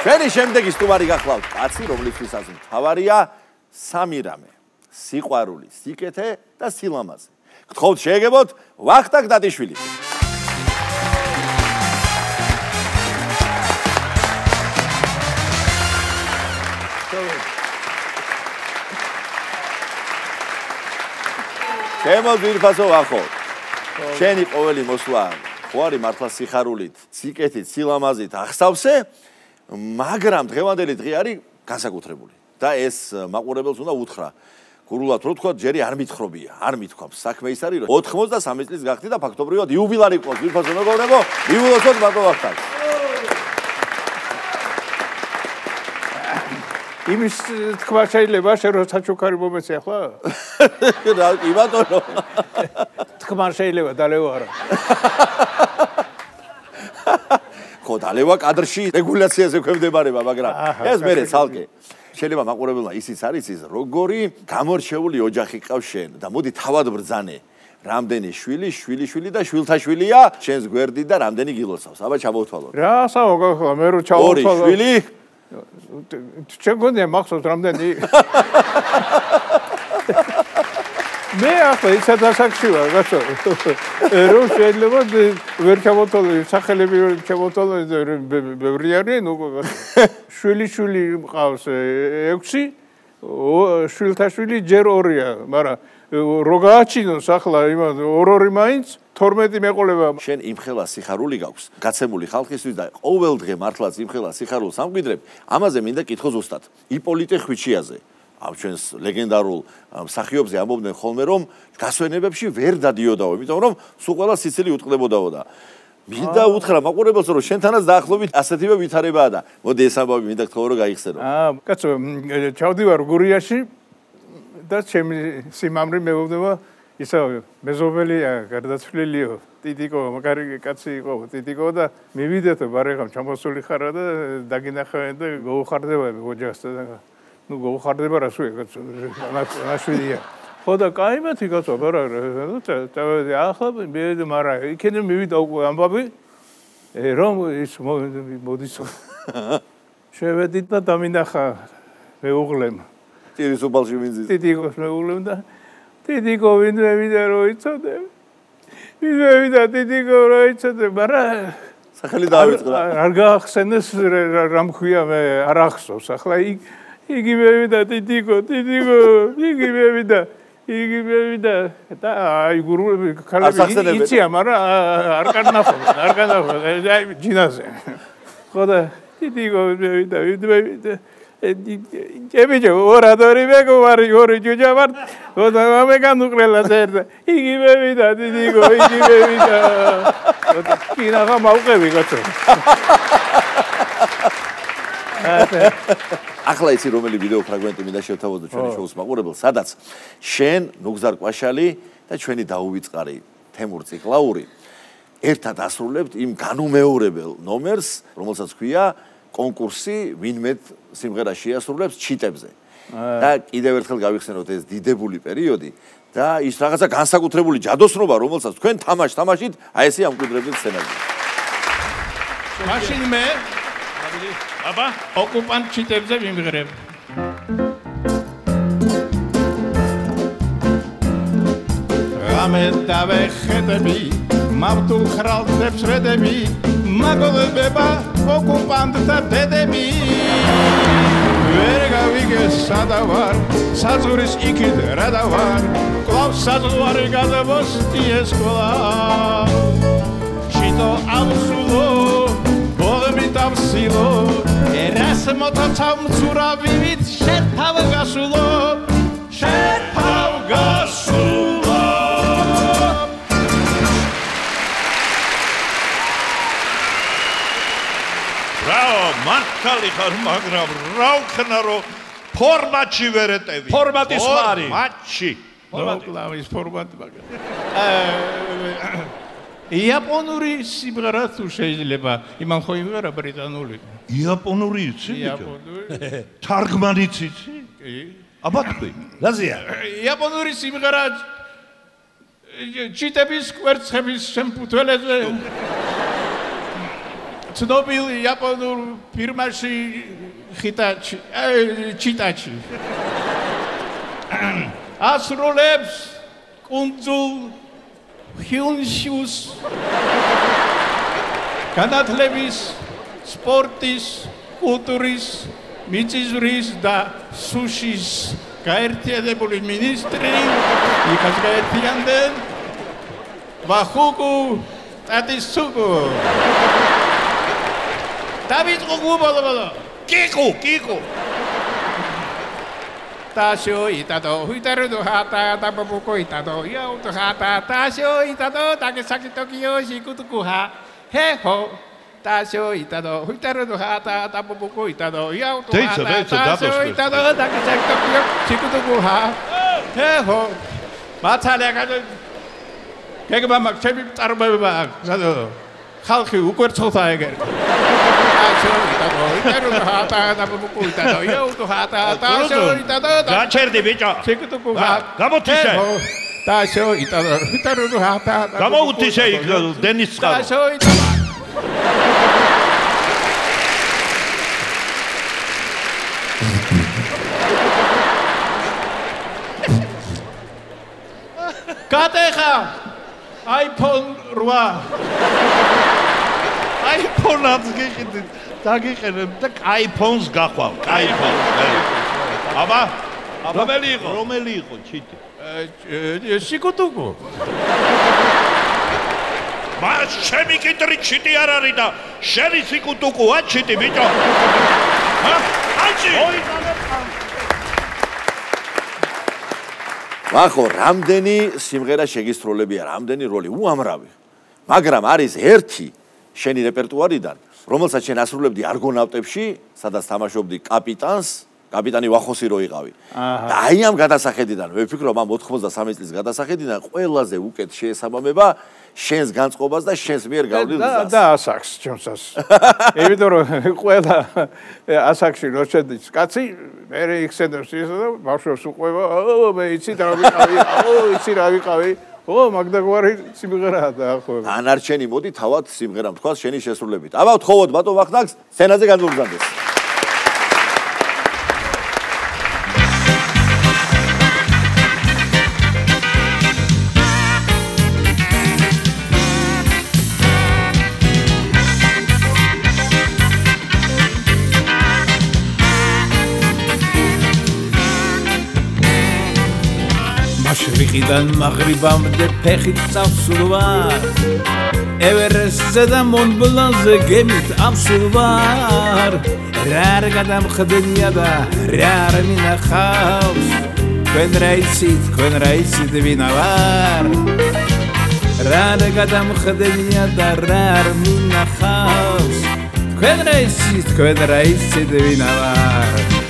ჩვენი შემდეგი სტუმარი გახლავთ კაცი, რომლისთვისაც მთავარია სამი რამე: სიყვარული, სიკეთე და სილამაზე. გთხოვთ შეეგებოთ ვახტანგ დადიშვილი. ჩემო ძვირფასო ვახო, შენი ყოველი მოსვლა ხო არის მართლა სიხარულით, სიკეთით, სილამაზით ახსავსე, მაგრამ დღევანდელი დღე არის განსაკუთრებული და ეს მაყურებელს უნდა უთხრა. გურულად რო თქვა, ჯერი არ მithხრობია, არ მithქვამს. საქმე ის არის, რომ 83 წლის გახდი და ფაქტობრივად იუბილარი ყავს. ძვირფასო მეგობრებო, მიულოცოთ ბატონ ვახტანგს. იმის თქვა შეიძლება შენ რო საჩუქარი მომეცი ახლა? რა კი ბატონო. თქვა შეიძლება დალევა არა. ხო დალევა კადრში რეგულაციაზე ქვემდებარება, მაგრამ ეს მერე ცალკე. შეიძლება მაყურებელმა ისიც არის ის, როგორი გამორჩეული ოჯახი ყავს შენ და მოდი თავად ბრძანე. რამდენი შვილი და შვილთაშვილია შენს გვერდით და რამდენი გილოცავს. აბა ჩამოვთვალოთ. რა საუბრობ, მე რო ჩავთვალო. 2 შვილი ჩემ გონია მახსოვს რამდენი მე ახლა ისეთ ასაკში ვარ, გასო. რომ შეიძლება ვერ ჩავთვალო, სახელები ვერ ჩავთვალო, ბევრი არის, ნუ შვილი მყავს 6, შვილთაშვილი ჯერ 2-ია, მაგრამ რო გააჩინოს ახლა იმას 2 მაინც 12 მეყოლება. შენ იმხელა სიხარული გაქვს გაცემული ხალხისთვის და ყოველ დღე მართლაც იმხელა სიხარულს ამკვიდრებ. ამაზე მინდა კითხო ზუსტად. იპოლიტე ხვიჩიაზე ამ ჩვენს ლეგენდარულ მსახიობზე ამბობდნენ ხოლმე, რომ გასვენებებში ვერ დადიოდაო, იმიტომ რომ სულ ყველა სიცილი უტყდებოდაო და მინდა უთხრა მაყურებელს, რომ შენთანაც დაახლოებით ასეთივე ვითარებაა და მოდი ეს ამბავი მინდა გთხოვო, რომ გაიხსენო. კაცო, ჩავდივარ გურიაში და ჩემი სიმამრი მეუბნება ისა მეზობელია, გარდაცვლილია, ტიტიკო, მაგარი კაცი იყო, ტიტიკო და მივიდეთ ბარეხამ ჩამოსული ხარა და დაგინახავენ და გოუხარდება ოჯახს და ნუ გოუხარდება რასვია კაცო, ნაშვიდია. ხო და კაიმეთი კაცო, ბარა წავედი ახლა მე მარა იქიდან მივიდა უკვე ამბავი რომ ის მოდის შევედით და დამინახა მეუღლემ ტირის უბალში ვინძის ტიტიკოს მეუღლემ და ტიტიკო ვინმე რო იცოდე ვინმე ტიტიკო რო იცოდე მარა სახელი დაავიწყდა არ გაახსენეს რა მქვია მე არ ახსოვს ახლა იგი მევიდა ტიტიკო იგი მევიდა და აი გურული ქალები იცია მაგრამ არ განახო აი ჯინაზე ხო და ტიტიკო მევიდა ჭებიჯო ორადორი მეგობარი ორი ჯუჯა ვარ და მე განუყრელა წერდა იგი მევიდა ტიტიკო იგი მევიდა კინაღა მოვყევი კაცო ახლა იცი რომელი ვიდეო ფრაგმენტი მინდა შევთავაზო ჩვენი შოუს მაყურებელს, სადაც შენ, ნუგზარ კვაშალი და ჩვენი დაუვიწყარი თემურ ციკლაური ერთად ასრულებთ იმ განუმეორებელ ნომერს, რომელსაც ქვია კონკურსი ვინმე სიმღერა შეასრულებს ჩიტებზე. და კიდევ ერთხელ გავიხსენოთ ეს დიდებული პერიოდი და ის რაღაცა განსაკუთრებული ჯადოსნობა, რომელსაც თქვენ თამაშით აი ესე ამკვიდრებთ სცენარზე. მაშინ მე აბა ოკუპანტ ჩიტებზე ვიმღერებ. ამეთ დავეხედები მავთულ ხრალებს რედები მაგოლებება ოკუპანტთა დედები ვერ გავიგე სადავარ საზურის იქით რადავარ კლავს საზღვარი გადაბოსტი ეს ყოლა ჩიტო ავსულო დავსილო ერას მოტაცავ მცურავივით შეთავ გასულო რაო მართალი ხარ მაგრამ რა ვქნა რომ ფორმატში ვერ ეტევი ფორმატი სხვა არის მატჩი ფორმატის ფორმატი მაგრამ იაპონური სიმღერა თუ შეიძლება იმან ხო იმღერა ბრიტანული იაპონური იცი იაპონური თარგმანიც იცი კი აბა თქვი რაზია იაპონური სიმღერა ჩიტების კვერცხების შემფუთველებზე ცნობილ იაპონურ ფირმაში ხიტაჩი ჩიტაჩი ასრულებს კუნძულ ჰიუნშუს განათლების სპორტის კულტურის მიწისძვრის და სუშის გაერთიანებული მინისტრი იქაც გაერთიანდნენ ვახუკუ ტატისუკუ დავით ყუგუბალაბალა კიკუ Tasho itado, huitaru do hata, tapapuko itado, yo to hata, tasho itado, takesaki Tokyo, shikutuku ha, he ho. Tasho itado, huitaru do hata, tapapuko itado, yo to hata, tasho itado, takesaki Tokyo, shikutuku ha, he ho. Matale 가지고 개그만 막 재미 따르면 막 나도 ხალხი უკვე ცოთა ეგერ. გაჩერდი ბიჭო. გამოთიშე. გამოუთიშე იქ დენის წყარო. გატეხა iPhone 8 iPhone-ს გიყიდით, დაგიყენებ და iPhone-ს გახვალ, iPhone. აბა, რომელი იყო ჩიტი? შიკუტუკუ. მას ჩემი კიტრი ჩიტი არ არის და შენი შიკუტუკუა ჩიტი ბიჭო. ჰა? აჩი. ვახო, რამდენი სიმღერა შეგისრულებია, რამდენი როლი უამრავი. მაგრამ არის ერთი შენი რეპერტუარიდან, რომელსაც შენ ასრულებდი არგონავტებში, სადაც თამაშობდი კაპიტანი ვახოსი რო იყავი. და აი ამ გადასახედიდან, მე ვფიქრობ ამ 93 წლის გადასახედიდან ყველაზე უკეთ შეესაბამება შენს განწყობას და შენს მიერ გავლილ გზას. და ასაკს ჩვენსას. იმიტომ რომ ყველა ასაკში რო შედის კაცი, მე იქცენებს ისე და ბავშვებს უყვება, მე იცი რა ვიყავი. ო, მაგდაგვარი სიმღერაა და ხო. დანარჩენი მოდი თავად სიმღერამ თქვა შენი შესრულებით. აბა ვთხოვოთ ბატონ ვახნაკს სცენაზე განმოგზავნდეს. მაშრიყიდან მაღრიბამდე ფეხით წავსულვარ ევერესტზე და მონბლანზე გემით ავსულვარ რა არ გადამხდენია და რა არ მინახავს თქვენ რა იცით ვინა ვარ რა არ გადამხდენია და რა არ მინახავს თქვენ რა იცით ვინა ვარ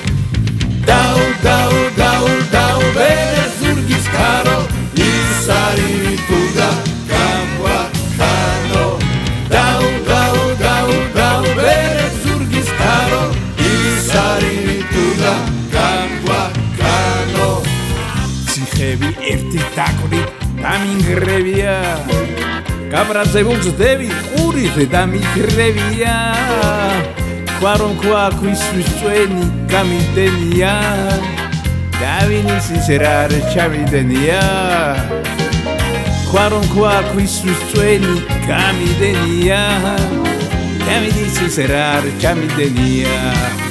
დაუ ვერესურგის ქარო ისარი თუდა გამვახანო დაუ ვერესურგის ქარო ისარი თუდა გამვახანო ციხები ერთი დაკვრი დამინგრევია გაბრაზე ვუძდები ყურით და მიგრევია Quaron quis sueni camidenia Davinis serare chamidenia Quaron quis sueni camidenia Davinis serare chamidenia